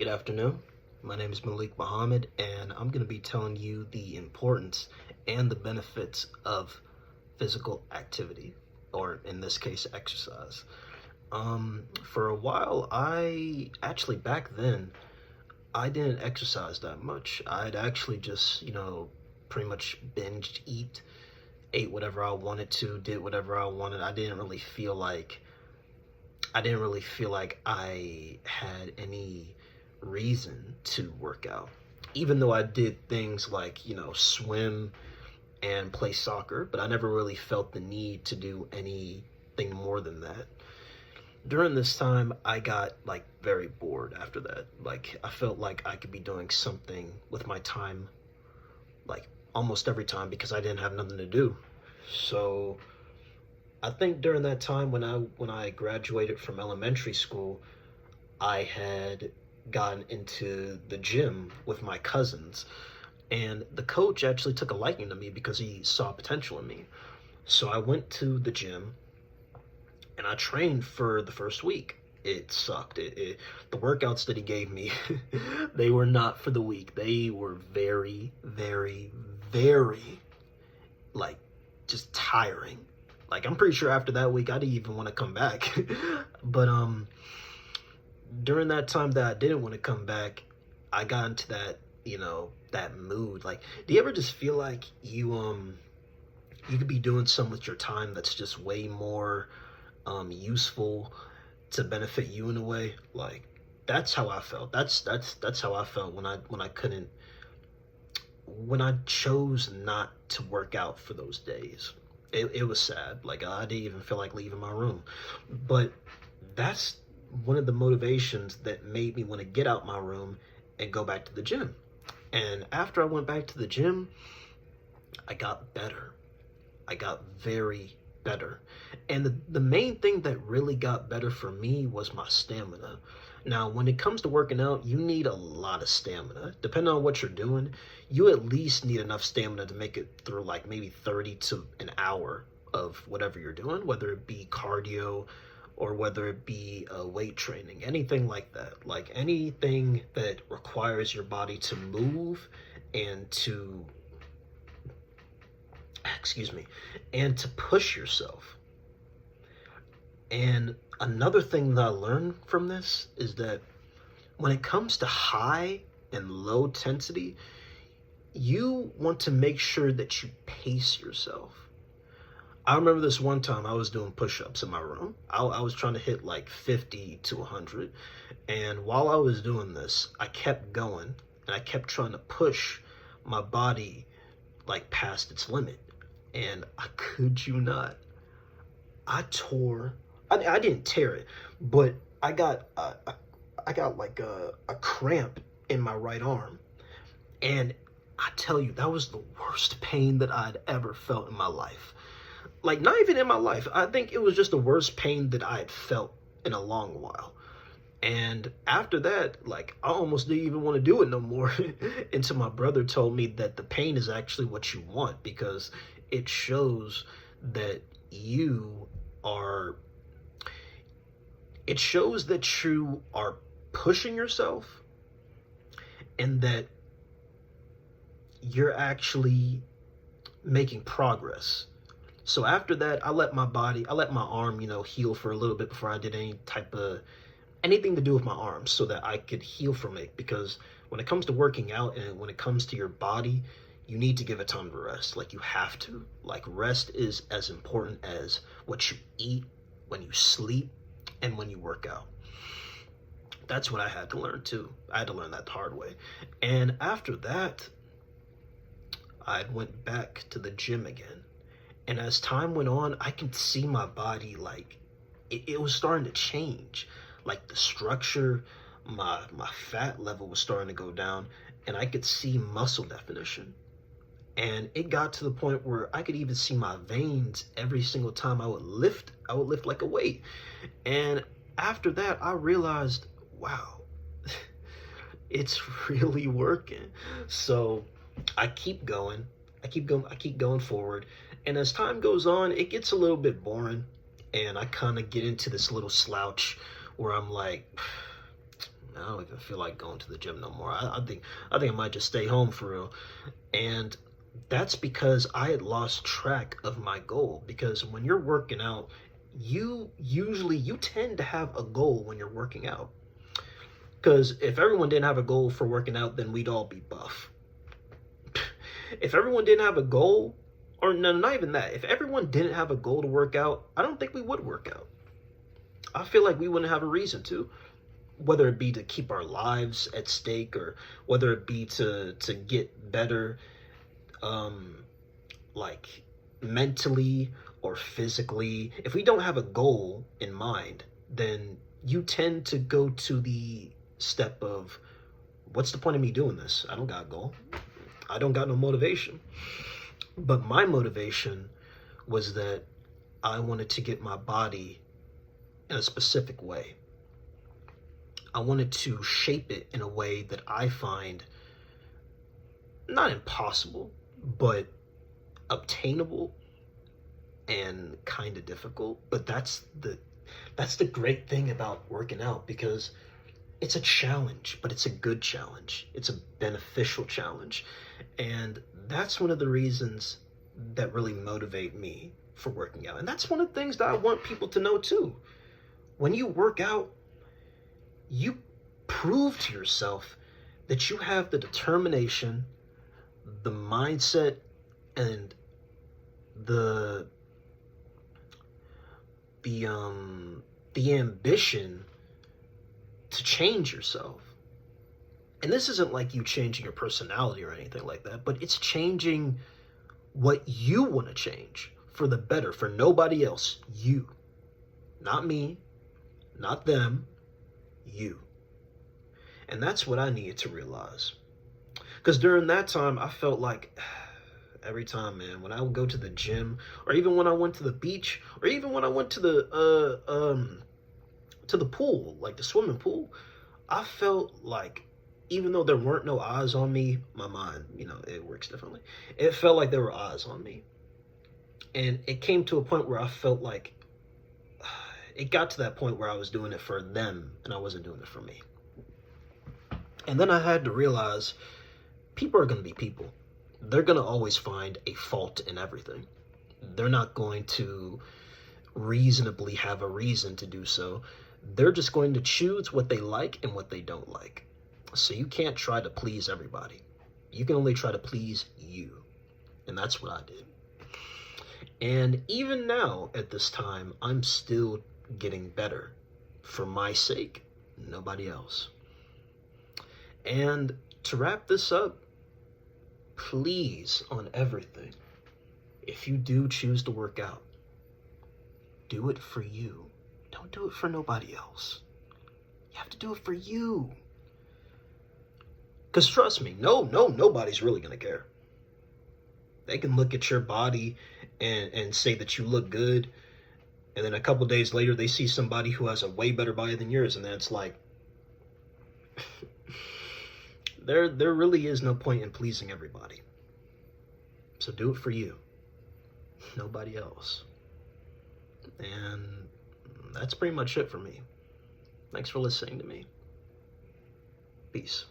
Good afternoon. My name is Malik Muhammad, and I'm going to be telling you the importance and the benefits of physical activity, or in this case, exercise. For a while, back then, I didn't exercise that much. I'd actually just, pretty much binged ate whatever I wanted to, did whatever I wanted. I didn't really feel like I had any reason to work out. Even though I did things like, swim and play soccer, but I never really felt the need to do anything more than that. During this time, I got like very bored after that. Like, I felt like I could be doing something with my time, like almost every time, because I didn't have nothing to do. So I think during that time when I graduated from elementary school, I had gotten into the gym with my cousins, and the coach actually took a liking to me because he saw potential in me. So I went to the gym and I trained for the first week. It sucked. The workouts that he gave me, they were not for the weak. They were very, very, very, like, just tiring. Like, I'm pretty sure after that week I didn't even want to come back. But during that time that I didn't want to come back, I got into that mood. Like, do you ever just feel like you could be doing something with your time that's just way more useful to benefit you in a way? Like, that's how I felt. That's how I felt when I chose not to work out for those days. It was sad. Like, I didn't even feel like leaving my room. But that's one of the motivations that made me want to get out my room and go back to the gym. And after I went back to the gym, I got better. I got very better. And the main thing that really got better for me was my stamina. Now, when it comes to working out, you need a lot of stamina. Depending on what you're doing, you at least need enough stamina to make it through like maybe 30 to an hour of whatever you're doing, whether it be cardio or whether it be weight training, anything like that. Like, anything that requires your body to move and to, excuse me, and to push yourself. And another thing that I learned from this is that when it comes to high and low intensity, you want to make sure that you pace yourself. I remember this one time I was doing push-ups in my room. I was trying to hit like 50 to 100. And while I was doing this, I kept going and I kept trying to push my body like past its limit. And I could you not, I didn't tear it, but I got like a cramp in my right arm. And I tell you, that was the worst pain that I'd ever felt in my life. Like, not even in my life. I think it was just the worst pain that I had felt in a long while. And after that, like, I almost didn't even want to do it no more until my brother told me that the pain is actually what you want, because it shows that are you are pushing yourself and that you're actually making progress. So after that, I let my arm, heal for a little bit before I did anything to do with my arm, so that I could heal from it. Because when it comes to working out and when it comes to your body, you need to give it time to rest. Like, you have to. Like, rest is as important as what you eat, when you sleep, and when you work out. That's what I had to learn too. I had to learn that the hard way. And after that, I went back to the gym again. And as time went on, I could see my body, like, it was starting to change. Like, the structure, my fat level was starting to go down, and I could see muscle definition. And it got to the point where I could even see my veins every single time I would lift like a weight. And after that, I realized, wow, it's really working. So I keep going. I keep going forward. And as time goes on, it gets a little bit boring. And I kind of get into this little slouch where I'm like, I don't even feel like going to the gym no more. I think I might just stay home for real. And that's because I had lost track of my goal. Because when you're working out, you tend to have a goal when you're working out. Because if everyone didn't have a goal for working out, then we'd all be buff. If everyone didn't have a goal, or no, not even that, if everyone didn't have a goal to work out, I don't think we would work out. I feel like we wouldn't have a reason to, whether it be to keep our lives at stake, or whether it be to get better, like mentally or physically. If we don't have a goal in mind, then you tend to go to the step of, what's the point of me doing this? I don't got a goal. I don't got no motivation. But my motivation was that I wanted to get my body in a specific way. I wanted to shape it in a way that I find not impossible, but obtainable and kind of difficult. But that's the great thing about working out, because it's a challenge, but it's a good challenge. It's a beneficial challenge. And that's one of the reasons that really motivate me for working out. And that's one of the things that I want people to know too. When you work out, you prove to yourself that you have the determination, the mindset, and the ambition to change yourself. And this isn't like you changing your personality or anything like that, but it's changing what you want to change for the better, for nobody else. You. Not me, not them, you. And that's what I needed to realize. Because during that time, I felt like every time, man, when I would go to the gym, or even when I went to the beach, or even when I went to the pool, like the swimming pool, I felt like, even though there weren't no eyes on me, my mind, it works differently. It felt like there were eyes on me. And it came to a point where I felt like, it got to that point where I was doing it for them and I wasn't doing it for me. And then I had to realize, people are going to be people. They're going to always find a fault in everything. They're not going to reasonably have a reason to do so. They're just going to choose what they like and what they don't like. So you can't try to please everybody. You can only try to please you. And that's what I did. And even now, at this time, I'm still getting better for my sake, nobody else. And to wrap this up, please, on everything, if you do choose to work out, do it for you. Don't do it for nobody else. You have to do it for you. Because trust me, nobody's really going to care. They can look at your body and say that you look good, and then a couple days later they see somebody who has a way better body than yours, and then it's like, there really is no point in pleasing everybody. So do it for you, nobody else. And that's pretty much it for me. Thanks for listening to me. Peace.